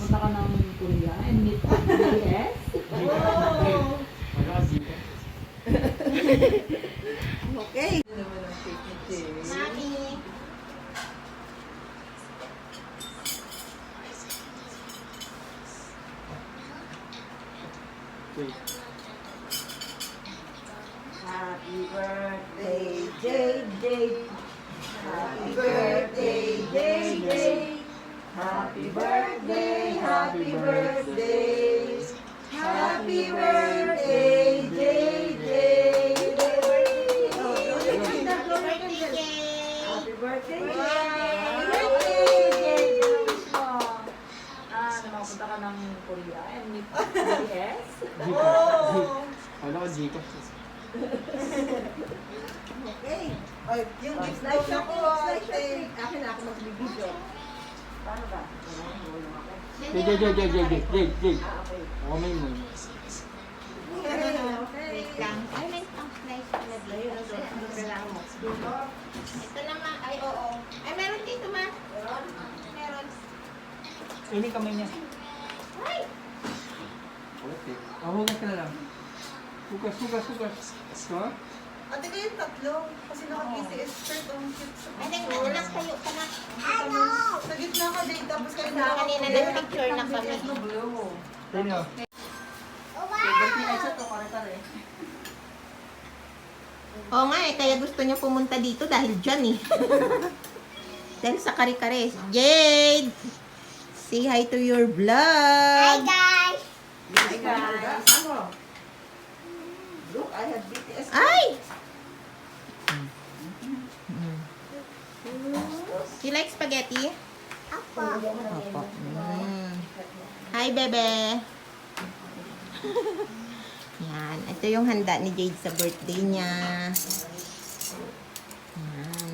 makapunta ka ng Korea and meet BTS? Oh! Okay. Mami. Happy birthday, JJ. Happy birthday, JJ. Happy birthday, happy birthday. Happy birthday, JJ. Happy birthday, Na makapunta ka ng Korea and meet BTS? Wala ko Gcash. Okay. Ay, yung gift slice ako. Akin na ako magbibideo. Paano ba? Jake. Ah, okay. Ako may mo. Wait lang. Ay, may pang slice pala dito. Ito naman. Ay, oo. Ay, meron dito, ma. Meron. Ini kamay niya. Ay! Ulit eh. Hugas ka na lang. Hugas. Ha? Ate kayo tatlo. Kasi naka-BTS shirt ang cute sa Ay, nag-ulang kayo ka na. Sa gitna ka din. Tapos kayo Kanina nag-picture na kami. BTS no blue. Sino? Favorite ni Aisha to, kare-kare. Oo nga eh, kaya gusto niya pumunta dito dahil dyan eh. Dahil sa kare-kare. Jade! Say hi to your vlog! Hi guys! Ano? Look, I have BTS. Ay! You like spaghetti? Opo. Hi, bebe! Yan. Ito yung handa ni Jade sa birthday niya. Yan.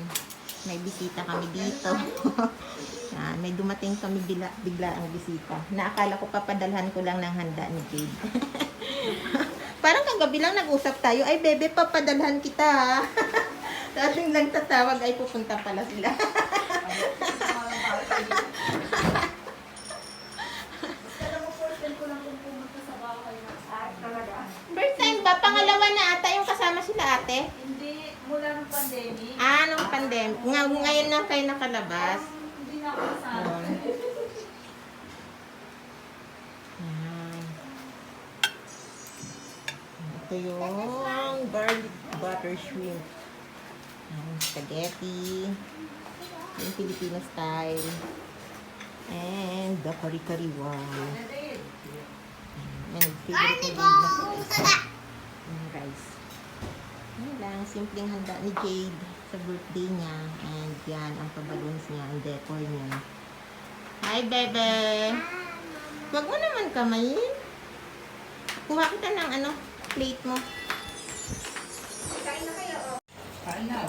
May bisita kami dito. Yan. May dumating kami bigla ang bisita. Naakala ko papadalhan ko lang ng handa ni Jade. Parang kagabi lang nag-usap tayo, ay bebe, papadalhan kita ha. Dating lang tatawag, ay pupunta pala sila. First time ba? Pangalawa na ata yung kasama sila ate? Hindi, mula ng pandemic. Ah, nung pandemic. Ngayon na kayo nakalabas. Hindi na ako kasama. Yan. Ito yung garlic butter shrimp. Yan, spaghetti. Yung Filipino style. And the kari-kari wow. And favorite ko yung rice. Yan lang, simpleng handa ni Jade sa birthday niya. And yan, ang pabalons niya, ang decor niya. Hi, bebe! Wag mo naman kamayin. Kuha kita ng plate mo. Kain na kayo, oh. Kain na.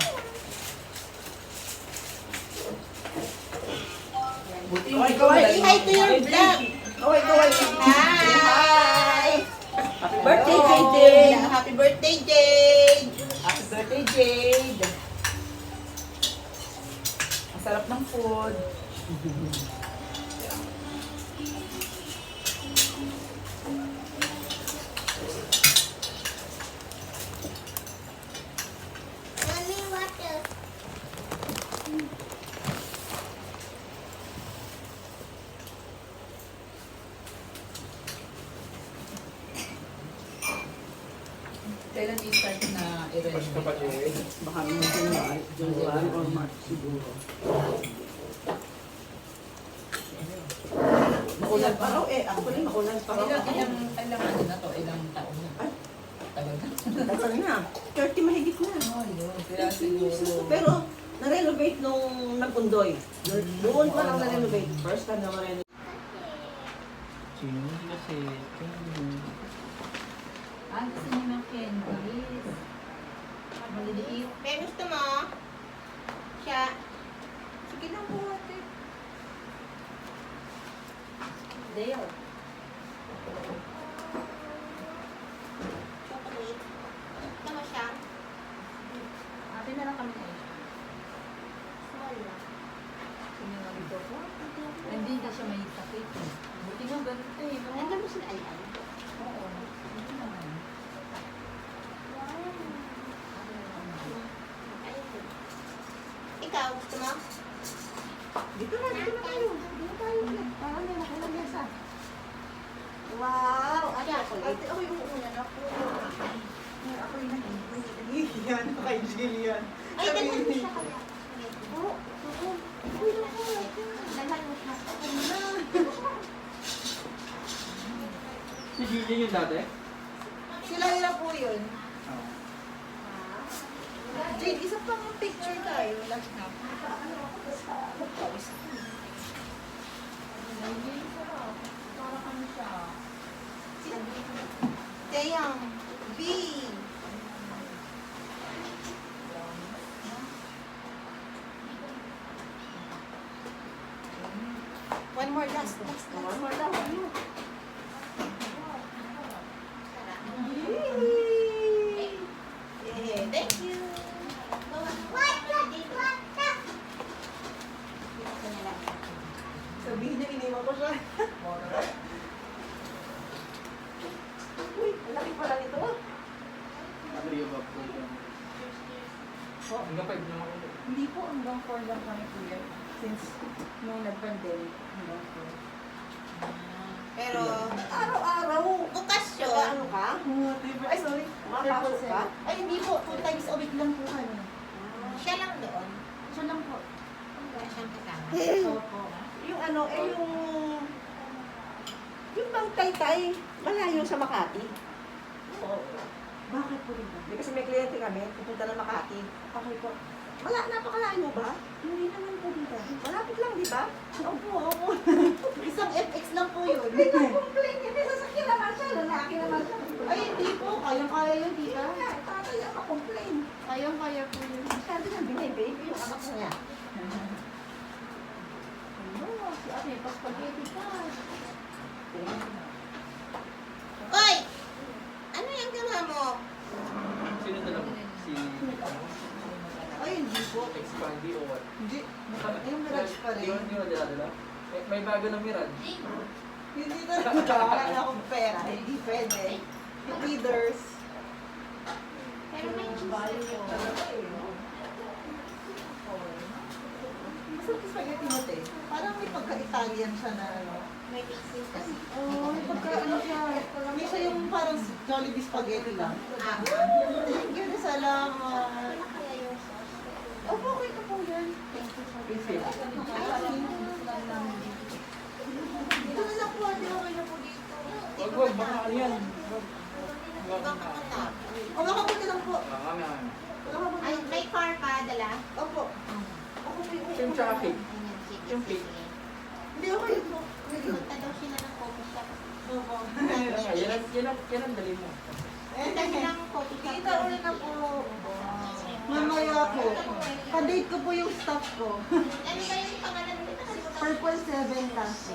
Say hi to your vlog! Kaway. Hi! Happy birthday, JJ. Happy birthday, Jade! Happy birthday, Jade! Ang sarap ng food. Kailan i-start na i-renovate? Baka naman July or March siguro. Makulan pa raw eh. Actually, makulan pa raw. Ilang ano na to? Ilang taon na? Tagal na. Tagal na. 30 mahigit na. Oh, yun. Kaya siguro. Pero, na-renovate nung nag-undoy. Doon pa lang na-renovate. First time na ma-renovate. Sino kasi? Gusto niyo ng candies. Maliliit. May gusto mo? Siya. Sige lang po ate. Dale. Chocolate. Gusto mo siya? Ate na lang kami ngayon. Small lang. Hindi na siya may sakit. Buti ikaw, gusto mo? Dito na tayo. Dito tayo ulit. Para may nakulang yasa. Wow! Ate, ako yung uunan ako. Ako yung nag-iiyan kay Jillian. Ay, dalhan mo siya kaya. Oo. Uy, naku. Dalhan mo siya. Si Gigi yung dati? Sila nila po yun. Oo. Jade, isa pang picture tayo. Last na. Para kami siya. Teyang. B. One more last. One more lang. Yeah, thank you. Sabihin niya, iniwan ko siya. Uy, ang laki pala nito. Ano yung ba po yung... Oh, hanggang 5 lang ako. Hindi po, hanggang 4 lang kami kuya. Since nung nag-pandemic, hanggang 4. Pero, Araw-araw. bukas Saka yun. ano ka? Ay, sorry. Makapasok ka? Ay, hindi po. 2 times a week lang po kami. Ah. Siya lang doon. Siya lang po. Wala siyang kasama. Opo. Yung ano, yung bang Taytay, malayo sa Makati. Oo. Bakit po rin ba? Kasi may kliyente kami, pupunta ng Makati. Okay po. Napakalayo ba? Hindi naman po dito. Malapit lang, di ba? Opo. Isang FX lang po yun. Hindi na complain. Hindi, sasakyan naman siya. Lalaki naman siya. Ay, hindi po. Kayang-kaya yun, Hindi tita. nga, tatay ang complain. Kayang-kaya po yun. Masyado niyang binibaby yung anak niya. Ano, si ate, pa-spaghetti ka. Hoy! Ano yung gawa mo? Sino dalawa? Si... Ay, hindi po. Expandy o what? Hindi. Yung Mirage pa rin. Hindi mo dala-dala? May bago ng Mirage. Hindi na wala akong pera. Hindi pwede. Yung leaders. Pero may Bayo cheese. talaga eh. Masarap yung spaghetti mo, te. Parang may pagka-Italian siya na ano. May cheese kasi. Oo, may pagka-ano siya. May siya yung parang Jollibee spaghetti lang. Ah. Thank you, salamat. Kaya yung sauce. Opo, okay na po yan. Thank you for Kasi, Dito na lang po, ate. Okay na po dito. wag, baka ano yan. Ibang kamatap. O, makabuti lang po. Kami. Ay, may car ka, dala? Opo. Ako po yung Yung tsaka cake. Ayan, sige, Yung sige. Hindi, okay po. Punta daw sila ng coffee shop. Opo. Yan ang dali mo. Punta sila ng coffee shop. Kita ulit na po. Mamaya po. Pa-date ko po yung staff ko. Ano ba yung pangalan mo? Nakalimutan ko. Purple 7 kasi.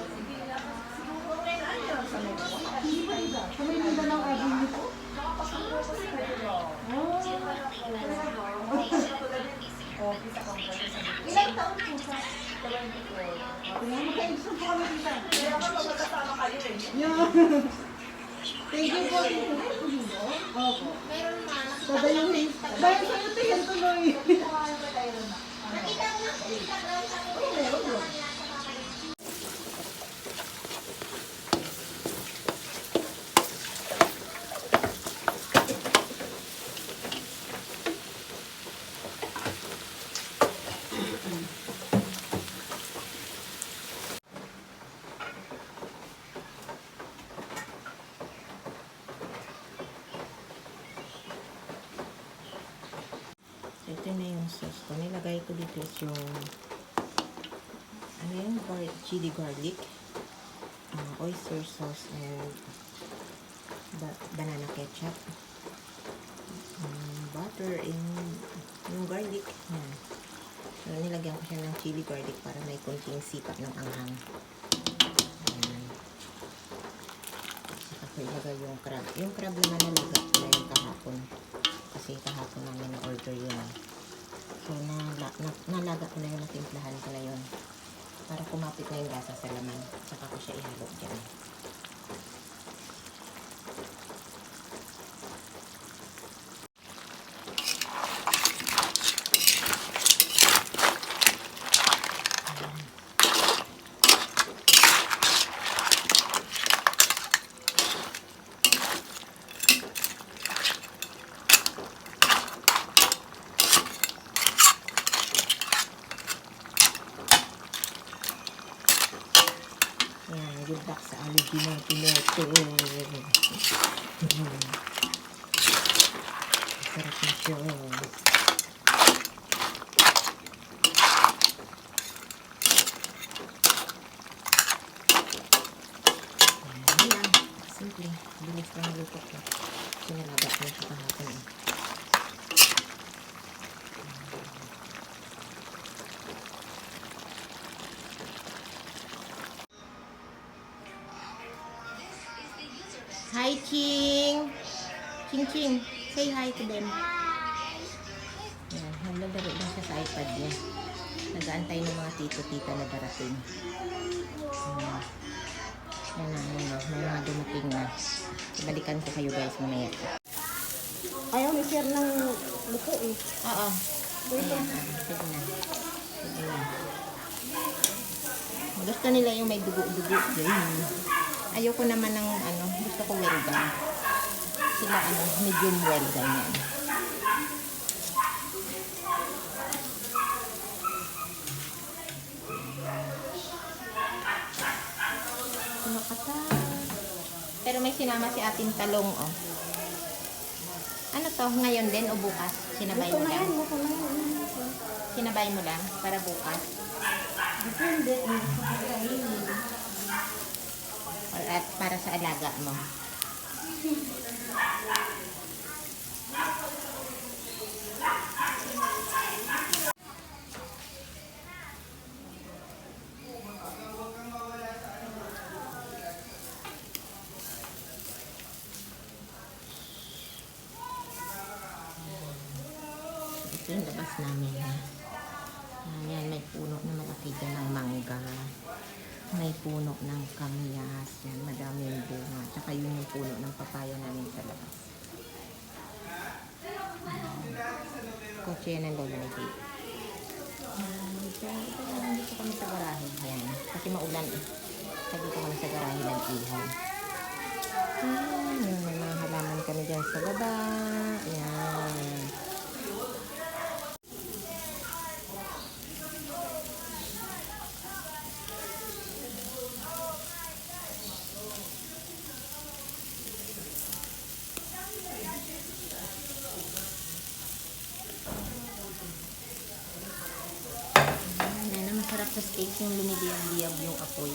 Hindi pa iba. Sa may Mindanao Avenue po. Ilang taon po siya? Kaya magka-exam po kami dito. Kaya ako magkasama kayo eh. Thank you po. Opo. Meron ma. Dadayuhin. Dahil sa'yo tingin tuloy. Nakita mo na sa Instagram sa akin. Oo, meron po. Ito na yung sauce ko. Nilagay ko dito is yung ano yung chili garlic, oyster sauce, and banana ketchup, butter, and yung garlic. Yan. So, nilagyan ko siya ng chili garlic para may konting sipat ng anghang. Ayan. Saka ko ilagay yung crab. Yung crab naman nalaga ko na yung kahapon. Kasi kahapon namin na-order yun. So, nalaga ko na yun, natimplahan ko na yun. Para kumapit na yung lasa sa laman. Saka ko siya ihalo dyan. Good luck sa allergy natin ito. Sarap na siya. Ayan lang. Simple. Bilis lang luto ko. Sinalaga ko siya kahapon. Hi, Ching! Ching, Ching! Say hi to them. Yan, naglalaro lang siya sa iPad niya. Nag-aantay ng mga tito-tita na darating. Yan na, may mga dumating na. Ibalikan ko kayo guys mamaya. Ayaw ni Sir ng luto eh. Oo. Ayan, sige na. Sige na. Gusto nila yung may dugo-dugo. Ayoko naman ng gusto ko well done. Sila medium well done yan. Kumakata. Pero may sinama si ating talong, oh. Ano to? Ngayon din o bukas? Sinabay mo lang? Luto na yan. Sinabay mo lang para bukas? Depende. Hindi Or at para sa alaga mo? Ito yung labas namin. Ayan, may puno na malaki dyan ng mangga. May puno ng kamyas. Yan, madami yung bunga. Tsaka yun yung puno ng papaya namin sa labas. Kotse yan ang lola ni Kate. Dito kami sa garahe. Yan. Kasi maulan eh. Kaya dito kami sa garahe ng ihaw. May mga halaman kami dyan sa baba. Yan. Masarap sa steak yung lumiliyab-liyab yung apoy.